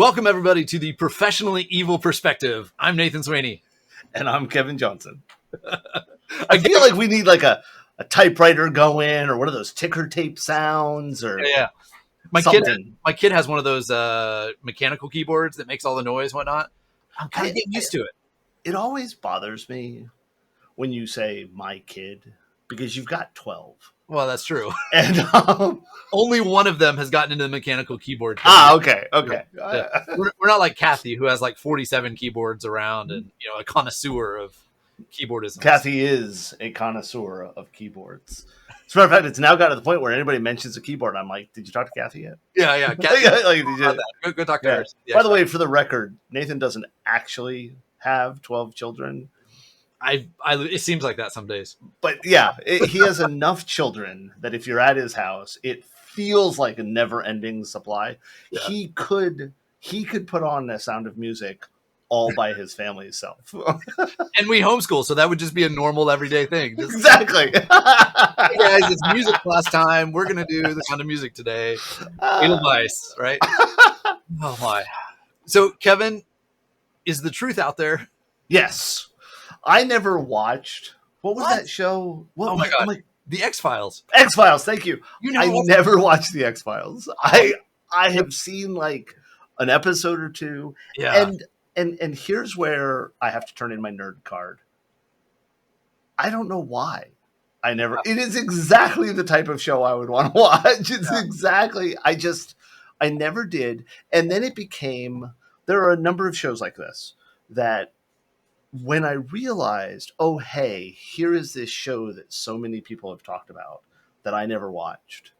Welcome, everybody, to the Professionally Evil Perspective. I'm Nathan Sweaney. And I'm Kevin Johnson. I feel like we need like a typewriter going or one of those ticker tape sounds or My something. kid has one of those mechanical keyboards that makes all the noise and whatnot. I'm kind of getting used to it. It always bothers me when you say my kid because you've got 12. Well, that's true. And only one of them has gotten into the mechanical keyboard. Okay. Yeah. We're not like Kathy, who has like 47 keyboards around and a connoisseur of keyboardism. Kathy is a connoisseur of keyboards. As a matter of fact, it's now got to the point where anybody mentions a keyboard, I'm like, did you talk to Kathy yet? Yeah. Kathy, go talk to her. Yeah, by the way, for the record, Nathan doesn't actually have 12 children. It seems like that some days. But yeah, he has enough children that if you're at his house, it feels like a never-ending supply. Yeah. He could put on The Sound of Music all by his family's self. And we homeschool, so that would just be a normal everyday thing. Exactly. Hey guys, it's music class time. We're going to do The Sound of Music today. Edelweiss, right? Oh my. So, Kevin, is the truth out there? Yes. I never watched. What was that show? Oh my God. The X-Files. X-Files, thank you. I never watched the X-Files. I have seen like an episode or two. Yeah. And here's where I have to turn in my nerd card. I don't know why. It is exactly the type of show I would want to watch. It's exactly, I never did. And then it became, there are a number of shows like this that when I realized, oh, hey, here is this show that so many people have talked about that I never watched.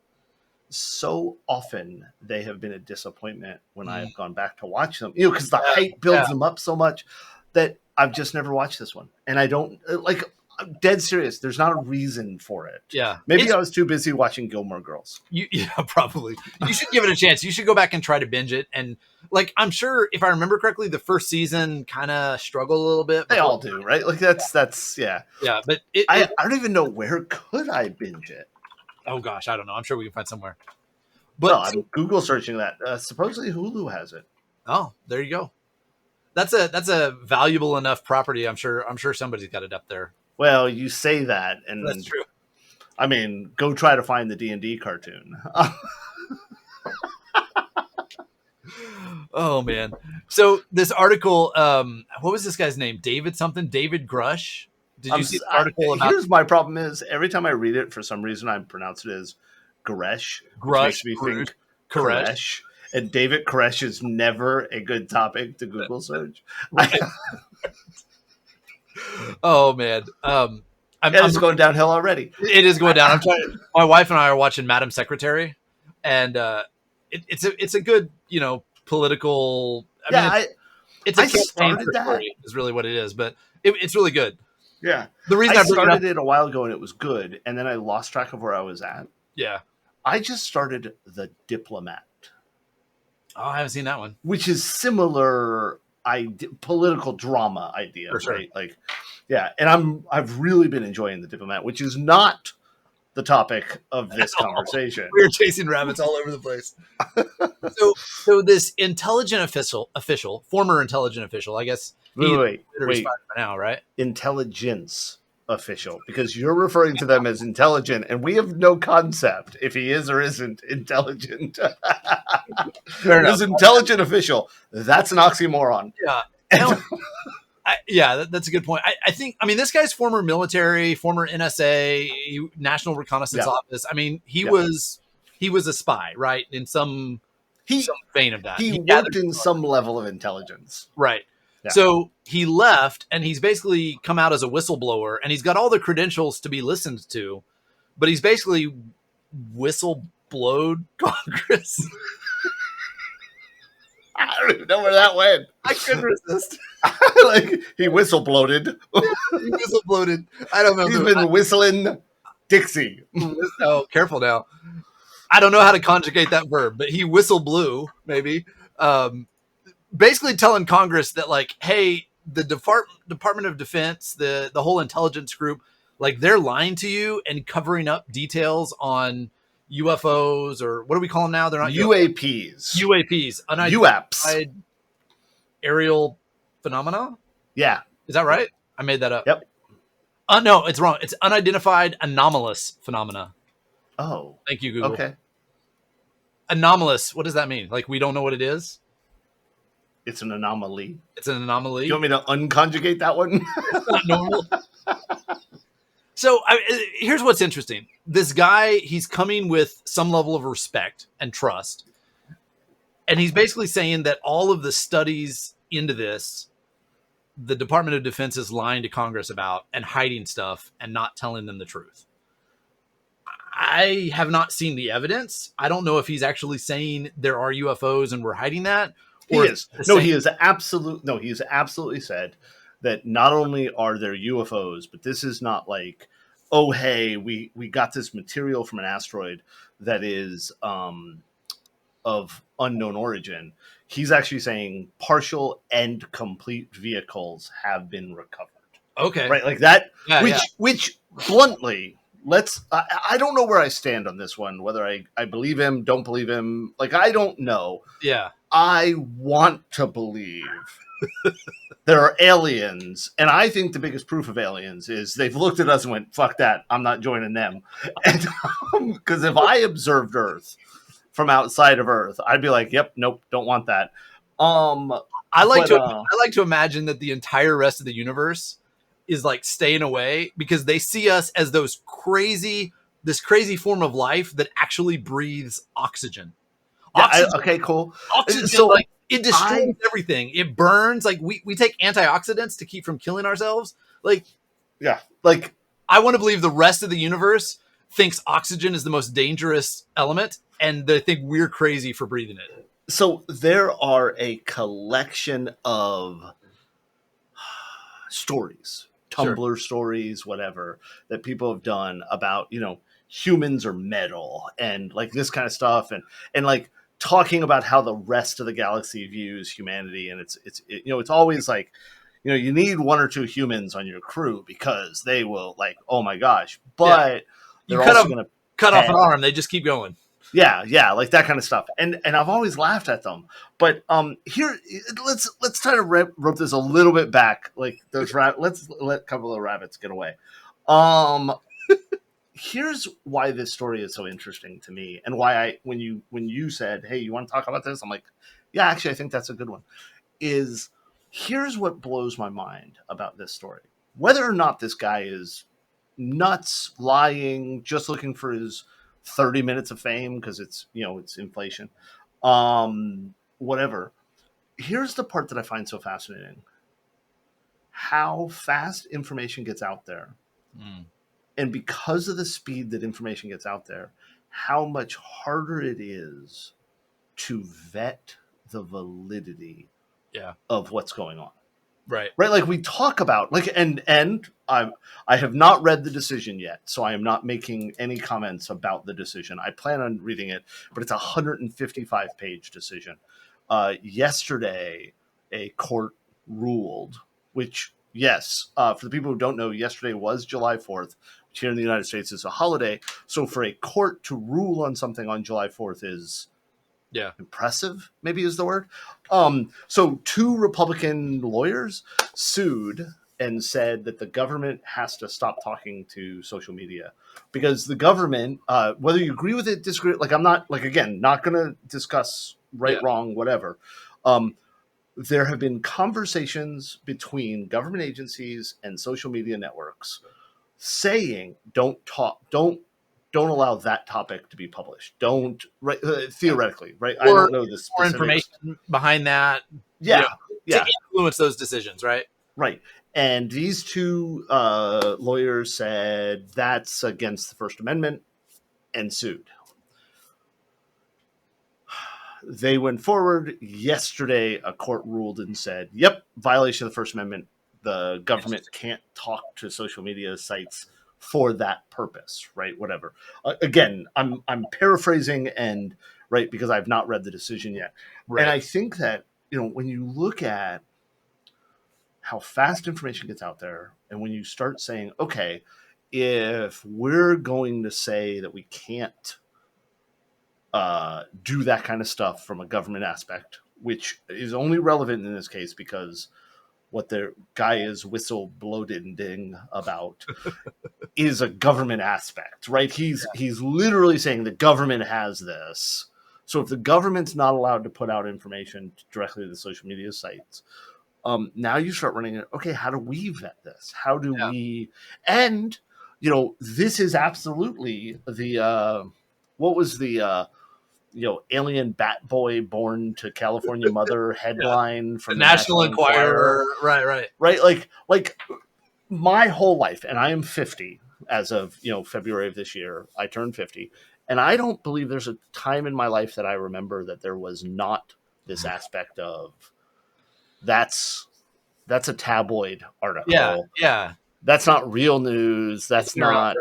So often they have been a disappointment when I have gone back to watch them, because the hype builds them up so much that I've just never watched this one. And I don't, I'm dead serious. There's not a reason for it. Yeah. Maybe I was too busy watching Gilmore Girls. Yeah, probably. You should give it a chance. You should go back and try to binge it. And I'm sure if I remember correctly, the first season kind of struggled a little bit. They all do, right? Like that's yeah. Yeah, but I don't even know where could I binge it. Oh gosh, I don't know. I'm sure we can find somewhere. But I'm Google searching that. Supposedly Hulu has it. Oh, there you go. That's a valuable enough property. I'm sure somebody's got it up there. Well, you say that, and that's true. I mean, go try to find the D&D cartoon. Oh man! So this article, what was this guy's name? David something? David Grush? Did you see the article about? Here's my problem: is every time I read it, for some reason, I pronounce it as Grush. Grush. Makes me think Koresh. And David Koresh is never a good topic to Google search. Right. Oh man, I'm going downhill already. It is going down. My wife and I are watching Madam Secretary, and it's a good political. It's a campaign story is really what it is, but it's really good. Yeah, the reason I started it a while ago and it was good, and then I lost track of where I was at. Yeah, I just started The Diplomat. Oh, I haven't seen that one. Which is similar. Political drama idea, for sure. Right? Like, yeah, and I've really been enjoying The Diplomat, which is not the topic of this conversation. We're chasing rabbits all over the place. So this former intelligent official, I guess. Wait. By now, right? Intelligence official, because you're referring to them as intelligent, and we have no concept if he is or isn't intelligent. This intelligent official, that's an oxymoron. Yeah. That's a good point. I think, this guy's former military, former NSA, National Reconnaissance Office. He was a spy, right? In some vein of that. He worked in some level of intelligence. Right. Yeah. So he left, and he's basically come out as a whistleblower, and he's got all the credentials to be listened to, but he's basically whistleblowed Congress. I don't even know where that went. I couldn't resist. He whistleblowed. He whistleblowed. I don't know. He's been whistling Dixie. Oh, careful now. I don't know how to conjugate that verb, but he whistleblew, maybe. Basically telling Congress that, hey, the Department of Defense, the whole intelligence group, they're lying to you and covering up details on UFOs, or what do we call them now? They're not UAPs. UAPs. Unidentified aerial phenomena. Yeah. Is that right? I made that up. Yep. No, it's wrong. It's unidentified anomalous phenomena. Oh. Thank you, Google. Okay. Anomalous. What does that mean? Like, we don't know what it is? It's an anomaly. It's an anomaly. Do you want me to unconjugate that one? It's not normal. So here's what's interesting. This guy, he's coming with some level of respect and trust. And he's basically saying that all of the studies into this, the Department of Defense is lying to Congress about and hiding stuff and not telling them the truth. I have not seen the evidence. I don't know if he's actually saying there are UFOs and we're hiding that. He is. No, he is absolutely said that not only are there UFOs, but this is not like, oh, hey, we got this material from an asteroid that is of unknown origin. He's actually saying partial and complete vehicles have been recovered. Okay. Right, like that, which bluntly, I don't know where I stand on this one, whether I believe him, don't believe him. Like, I don't know. Yeah. I want to believe there are aliens, and I think the biggest proof of aliens is they've looked at us and went, fuck that, I'm not joining them. And because if I observed Earth from outside of Earth, I'd be like, yep, nope, don't want that. I like to imagine that the entire rest of the universe is like staying away because they see us as this crazy form of life that actually breathes oxygen. Yeah, okay, cool. Oxygen, so like, it destroys everything. It burns. Like, we take antioxidants to keep from killing ourselves. Like, yeah, like, I want to believe the rest of the universe thinks oxygen is the most dangerous element, and they think we're crazy for breathing it. So there are a collection of stories, Tumblr stories, whatever, that people have done about, humans are metal and like this kind of stuff, and like talking about how the rest of the galaxy views humanity, and it's always like, you need one or two humans on your crew because they will, like, oh my gosh, but they're also going to cut off an arm, they just keep going. Yeah, like that kind of stuff, and I've always laughed at them. But here, let's try to rope this a little bit back. Like those let's let a couple of rabbits get away. Here's why this story is so interesting to me, and why when you said, hey, you want to talk about this, I'm like, yeah, actually, I think that's a good one. Here's what blows my mind about this story: whether or not this guy is nuts, lying, just looking for his 30 minutes of fame because it's inflation, whatever. Here's the part that I find so fascinating: how fast information gets out there. And because of the speed that information gets out there, how much harder it is to vet the validity of what's going on. Right. Like we talk about, like, and I have not read the decision yet, so I am not making any comments about the decision. I plan on reading it, but it's a 155-page decision. Yesterday, a court ruled, which, yes, for the people who don't know, yesterday was July 4th, which here in the United States is a holiday. So for a court to rule on something on July 4th is impressive, maybe is the word. So two Republican lawyers sued and said that the government has to stop talking to social media because the government, whether you agree with it, disagree, like I'm not, like, again, not going to discuss right, wrong, whatever. There have been conversations between government agencies and social media networks saying, don't allow that topic to be published. Don't, theoretically, right? I don't know the specifics. More information behind that. To influence those decisions, right? Right. And these two lawyers said that's against the First Amendment and sued. They went forward. Yesterday, a court ruled and said, yep, violation of the First Amendment. The government can't talk to social media sites for that purpose, right? Whatever. Again, I'm paraphrasing and right because I've not read the decision yet. Right. And I think that, when you look at how fast information gets out there, and when you start saying, okay, if we're going to say that we can't do that kind of stuff from a government aspect, which is only relevant in this case because what the guy is whistleblowing about is a government aspect, right? He's literally saying the government has this. So if the government's not allowed to put out information directly to the social media sites, now you start running it. Okay, how do we vet this? How do we? And this is absolutely the what was the alien bat boy born to California mother headline from the National Enquirer. Right. Like my whole life, and I am 50 as of February of this year. I turned 50, and I don't believe there's a time in my life that I remember that there was not this aspect of that's a tabloid article. Yeah. That's not real news. That's not.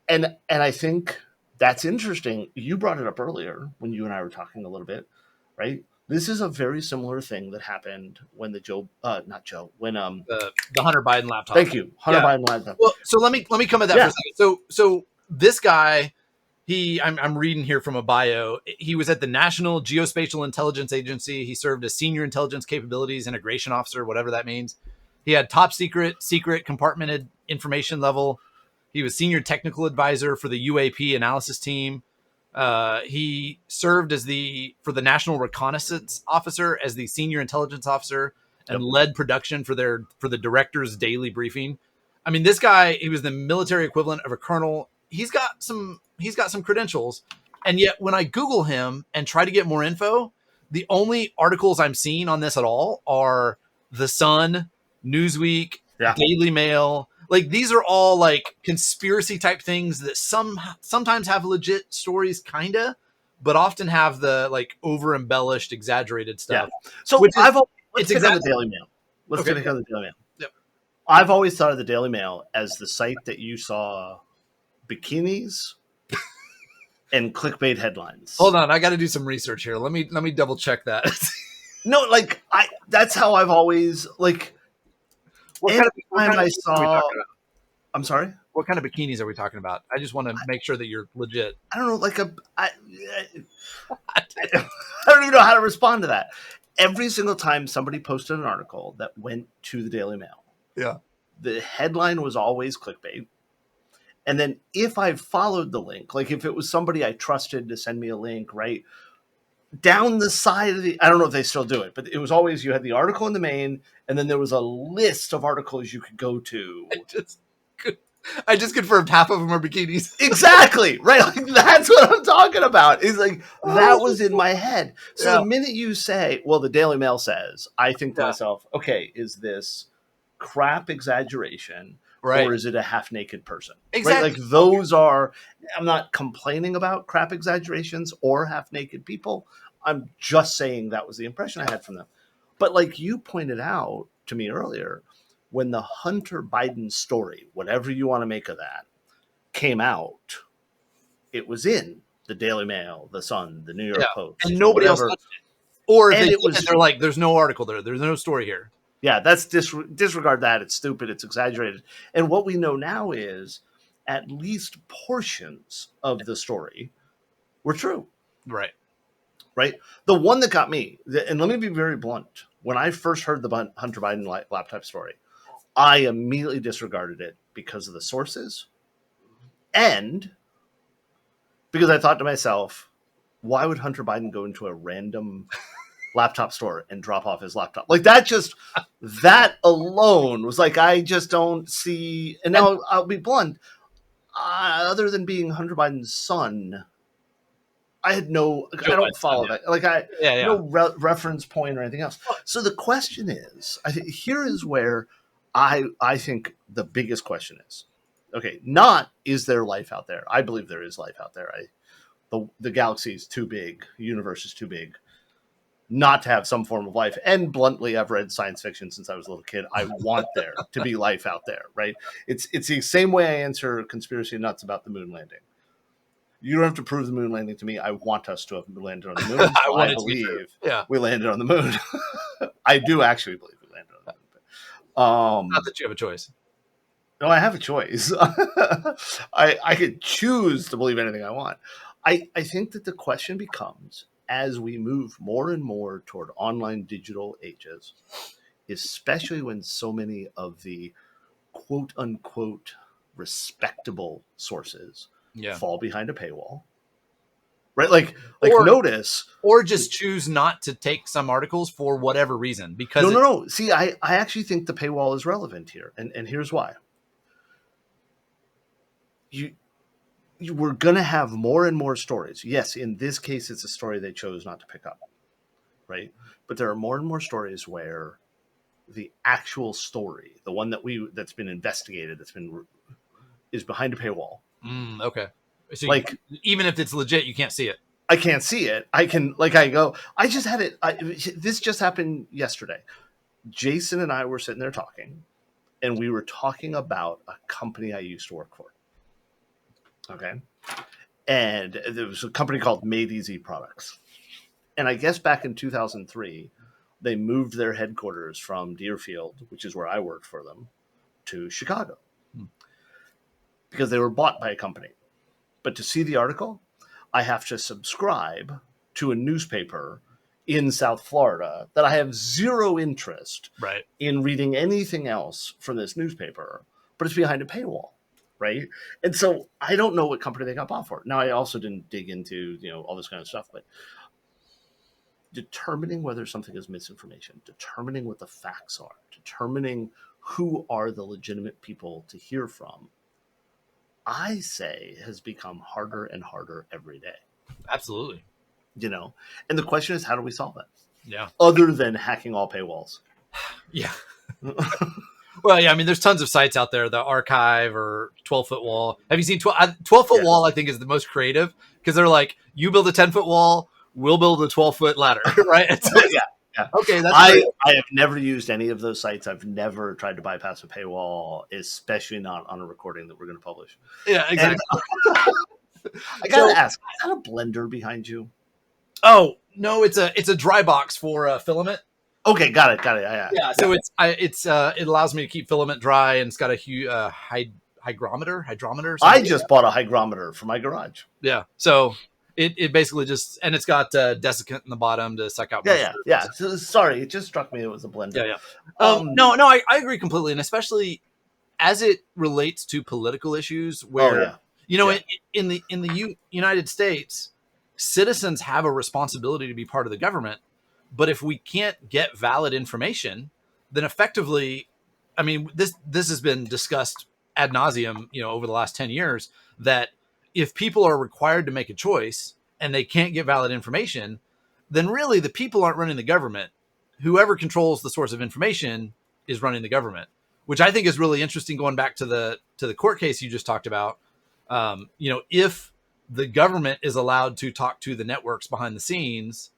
And I think that's interesting. You brought it up earlier when you and I were talking a little bit, right? This is a very similar thing that happened when the Hunter Biden laptop. Thank you, Hunter Biden laptop. Well, so let me come at that for a second. So this guy, I'm reading here from a bio. He was at the National Geospatial Intelligence Agency. He served as Senior Intelligence Capabilities Integration Officer, whatever that means. He had top secret compartmented information level. He was Senior Technical Advisor for the UAP analysis team. He served for the National Reconnaissance Officer as the Senior Intelligence Officer and led production for the director's daily briefing. I mean, this guy, he was the military equivalent of a colonel. He's got some credentials. And yet when I Google him and try to get more info, the only articles I'm seeing on this at all are The Sun, Newsweek, Daily Mail. Like, these are all like conspiracy type things that sometimes have legit stories, kinda, but often have the like over embellished, exaggerated stuff. Yeah. So let's pick on the Daily Mail. Let's pick on the Daily Mail. Yep. I've always thought of the Daily Mail as the site that you saw bikinis and clickbait headlines. Hold on, I got to do some research here. Let me double check that. No, that's how I've always like. What kind of I saw. I'm sorry. What kind of bikinis are we talking about? I just want to make sure that you're legit. I don't know. I don't even know how to respond to that. Every single time somebody posted an article that went to the Daily Mail, the headline was always clickbait. And then if I followed the link, like if it was somebody I trusted to send me a link, right? Down the side of I don't know if they still do it, but it was always, you had the article in the main, and then there was a list of articles you could go to. I just confirmed half of them are bikinis. Exactly. Right. Like, that's what I'm talking about. It's like, that was in my head. So the minute you say, well, the Daily Mail says, I think to myself, okay, is this crap exaggeration? Right. Or is it a half-naked person? Exactly. Right? Like, those are, I'm not complaining about crap exaggerations or half-naked people. I'm just saying that was the impression I had from them. But like you pointed out to me earlier, when the Hunter Biden story, whatever you want to make of that, came out, it was in the Daily Mail, the Sun, the New York Post. And nobody else touched it. Or if they're like, there's no article there. There's no story here. Yeah, that's disregard that. It's stupid. It's exaggerated. And what we know now is at least portions of the story were true. Right. Right. The one that got me, and let me be very blunt. When I first heard the Hunter Biden laptop story, I immediately disregarded it because of the sources and because I thought to myself, why would Hunter Biden go into a random laptop store and drop off his laptop? Like, that alone was like, I just don't see. And now I'll be blunt. Other than being Hunter Biden's son, I don't follow that. Like, no reference point or anything else. So the question is, here is where I think the biggest question is, okay, not is there life out there? I believe there is life out there. The galaxy is too big. The universe is too big not to have some form of life. And bluntly, I've read science fiction since I was a little kid. I want there to be life out there, right? It's the same way I answer conspiracy nuts about the moon landing. You don't have to prove the moon landing to me. I want us to have landed on the moon. So I believe we landed on the moon. I do actually believe we landed on the moon. Not that you have a choice. No, I have a choice. I could choose to believe anything I want. I think that the question becomes, as we move more and more toward online digital ages, especially when so many of the quote unquote respectable sources fall behind a paywall, right? Like notice, or just choose not to take some articles for whatever reason, because no. See, I actually think the paywall is relevant here, and here's why. You were going to have more and more stories. Yes, in this case, it's a story they chose not to pick up, right? But there are more and more stories where the actual story, the one that's been investigated, is behind a paywall. Okay. So like, even if it's legit, you can't see it. I can't see it. I just had it. This just happened yesterday. Jason and I were sitting there talking, and we were talking about a company I used to work for. Okay. And there was a company called Made Easy Products. And I guess back in 2003, they moved their headquarters from Deerfield, which is where I worked for them, to Chicago because they were bought by a company. But to see the article, I have to subscribe to a newspaper in South Florida that I have zero interest in reading anything else from this newspaper, but it's behind a paywall. Right. And so I don't know what company they got bought for. Now, I also didn't dig into, all this kind of stuff, but determining whether something is misinformation, determining what the facts are, determining who are the legitimate people to hear from, I say has become harder and harder every day. Absolutely. And the question is, how do we solve it? Yeah. Other than hacking all paywalls. Yeah. Well, yeah, I mean, there's tons of sites out there, the Archive or 12-foot wall. Have you seen 12-foot wall? I think is the most creative because they're like, you build a 10-foot wall, we'll build a 12-foot ladder, right? Yeah. Okay, that's I have never used any of those sites. I've never tried to bypass a paywall, especially not on a recording that we're going to publish. Yeah, exactly. I gotta ask, is that a blender behind you? Oh no, it's a dry box for filament. Okay, got it. Yeah, so it allows me to keep filament dry, and it's got a huge hydrometer. I just bought a hygrometer for my garage. Yeah, so it basically just, and it's got desiccant in the bottom to suck out. Yeah. So, sorry, it just struck me it was a blender. Yeah. No, I agree completely, and especially as it relates to political issues, where in the United States, citizens have a responsibility to be part of the government. But if we can't get valid information, then effectively, I mean, this has been discussed ad nauseum, over the last 10 years, that if people are required to make a choice and they can't get valid information, then really the people aren't running the government. Whoever controls the source of information is running the government, which I think is really interesting. Going back to the court case you just talked about, if the government is allowed to talk to the networks behind the scenes,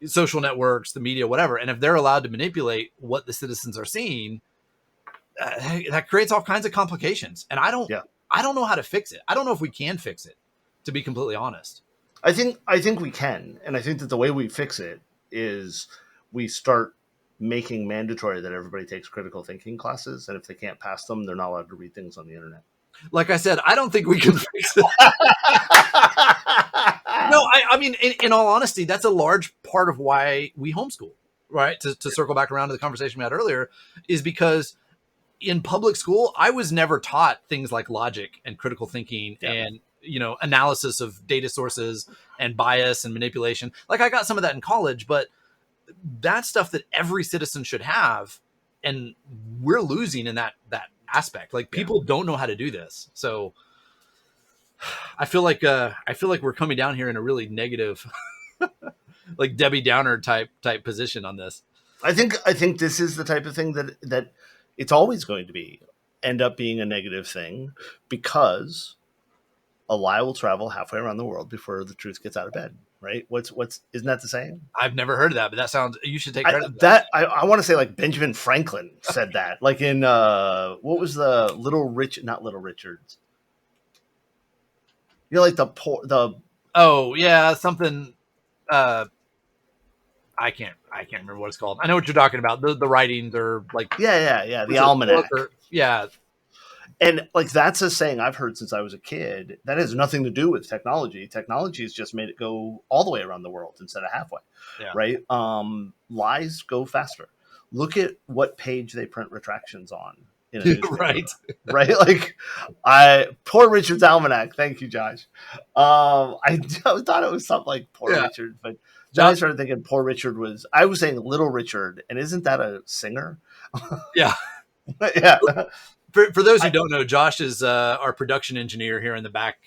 social networks, the media, whatever, and if they're allowed to manipulate what the citizens are seeing, that creates all kinds of complications. And I don't know how to fix it. I don't know if we can fix it, to be completely honest. I think we can, and I think that the way we fix it is we start making mandatory that everybody takes critical thinking classes, and if they can't pass them, they're not allowed to read things on the internet. Like I said, I don't think we can fix it. No, I mean, in all honesty, that's a large part of why we homeschool, right? To circle back around to the conversation we had earlier, is because in public school, I was never taught things like logic and critical thinking and, analysis of data sources and bias and manipulation. Like, I got some of that in college, but that's stuff that every citizen should have. And we're losing in that aspect. Like, people don't know how to do this. So I feel like we're coming down here in a really negative, like Debbie Downer type position on this. I think this is the type of thing that it's always going to end up being a negative thing, because a lie will travel halfway around the world before the truth gets out of bed. Right? Isn't that the saying? I've never heard of that, but that sounds, you should take credit. I want to say like Benjamin Franklin said that, like in what was the not Little Richards? Like something. I can't remember what it's called. I know what you're talking about. The writings are like the almanac. And like, that's a saying I've heard since I was a kid. That has nothing to do with technology. Technology has just made it go all the way around the world instead of halfway. Yeah. Right? Lies go faster. Look at what page they print retractions on in a newspaper. Right. Right? Like, Poor Richard's Almanac. Thank you, Josh. I thought it was something like Poor Richard, but then I started thinking Poor Richard I was saying Little Richard, and isn't that a singer? Yeah. Yeah. For those who don't know, Josh is our production engineer here in the back.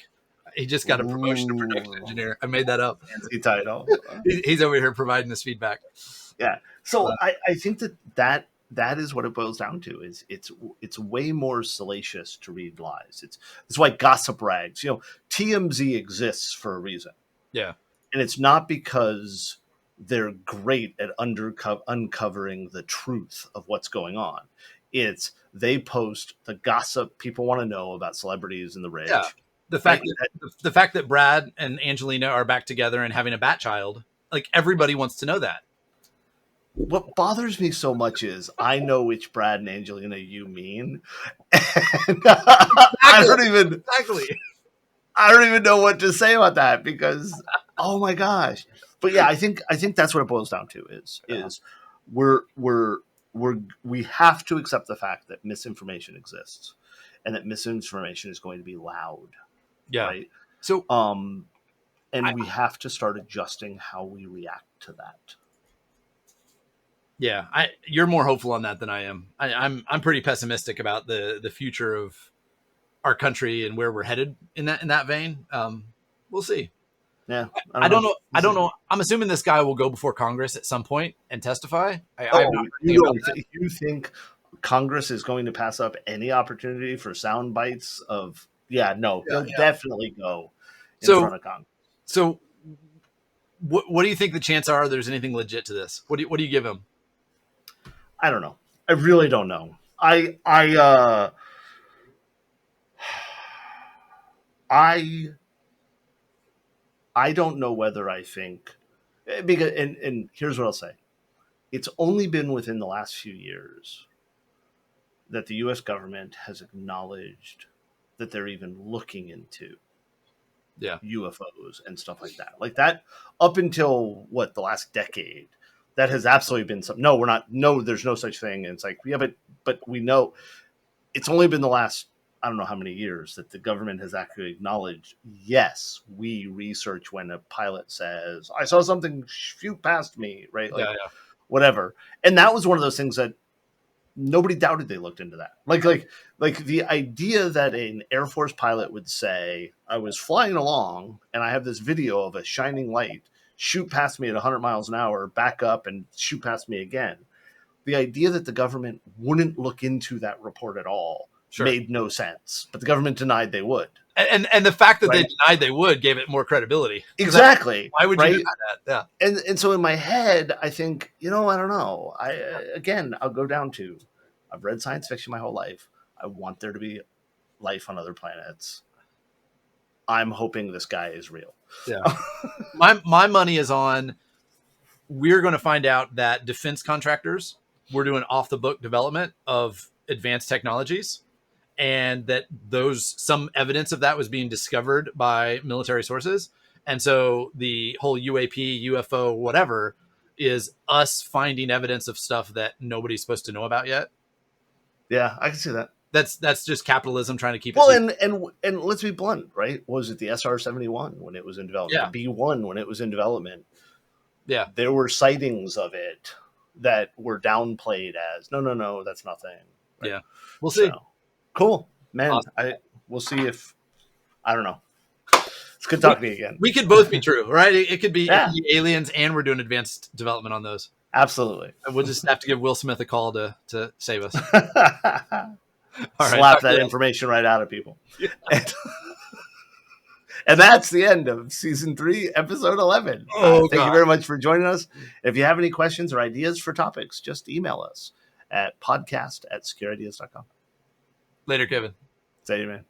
He just got a promotion to production engineer. I made that up. Fancy title. He's over here providing this feedback. Yeah. So I think that is what it boils down to. Is it's way more salacious to read lies. It's why gossip rags. TMZ exists for a reason. Yeah. And it's not because they're great at uncovering the truth of what's going on. It's they post the gossip people want to know about celebrities and the rich. Yeah. The fact that Brad and Angelina are back together and having a bat child, like, everybody wants to know that. What bothers me so much is I know which Brad and Angelina you mean. And I don't even know what to say about that, because oh my gosh. But yeah, I think that's what it boils down to is we have to accept the fact that misinformation exists, and that misinformation is going to be loud. Yeah. Right. So, we have to start adjusting how we react to that. Yeah. You're more hopeful on that than I am. I'm pretty pessimistic about the future of our country and where we're headed in that vein. We'll see. Yeah. I don't know. I'm assuming this guy will go before Congress at some point and testify. You think Congress is going to pass up any opportunity for sound bites of? Yeah, no, he'll definitely go in front of Congress. So, what do you think the chances are there's anything legit to this? What do you give him? I don't know. I really don't know. I don't know whether I think, because and here's what I'll say. It's only been within the last few years that the U.S. government has acknowledged that they're even looking into UFOs and stuff like that. Like that, up until the last decade, that has absolutely been something. No, we're not. No, there's no such thing. And it's like, yeah, but we know. It's only been the last, I don't know how many years, that the government has actually acknowledged, yes, we research when a pilot says, I saw something shoot past me, right? Like, whatever. And that was one of those things that nobody doubted they looked into that. Like the idea that an Air Force pilot would say, I was flying along and I have this video of a shining light shoot past me at 100 miles an hour, back up and shoot past me again. The idea that the government wouldn't look into that report at all made no sense, but the government denied they would. And the fact that they denied they would gave it more credibility. Exactly. Why would you deny that? Yeah. And so in my head, I think, I don't know. I'll go down to, I've read science fiction my whole life. I want there to be life on other planets. I'm hoping this guy is real. Yeah. my money is on, we're going to find out that defense contractors were doing off the book development of advanced technologies, and that some evidence of that was being discovered by military sources. And so the whole UAP, UFO, whatever, is us finding evidence of stuff that nobody's supposed to know about yet. Yeah, I can see that. That's just capitalism trying to keep it. Well, and let's be blunt, right? What was it, the SR-71 when it was in development? Yeah. The B-1 when it was in development? Yeah. There were sightings of it that were downplayed as, no, that's nothing. Right? Yeah. We'll see. So, cool. Man, awesome. We'll see if, I don't know. It's good talking to you again. We could both be true, right? It could be aliens, and we're doing advanced development on those. Absolutely. And we'll just have to give Will Smith a call to save us. All right, slap that information right out of people. Yeah. And that's the end of season 3, episode 11. Thank you very much for joining us. If you have any questions or ideas for topics, just email us at podcast@secureideas.com. Later, Kevin. Say you, man.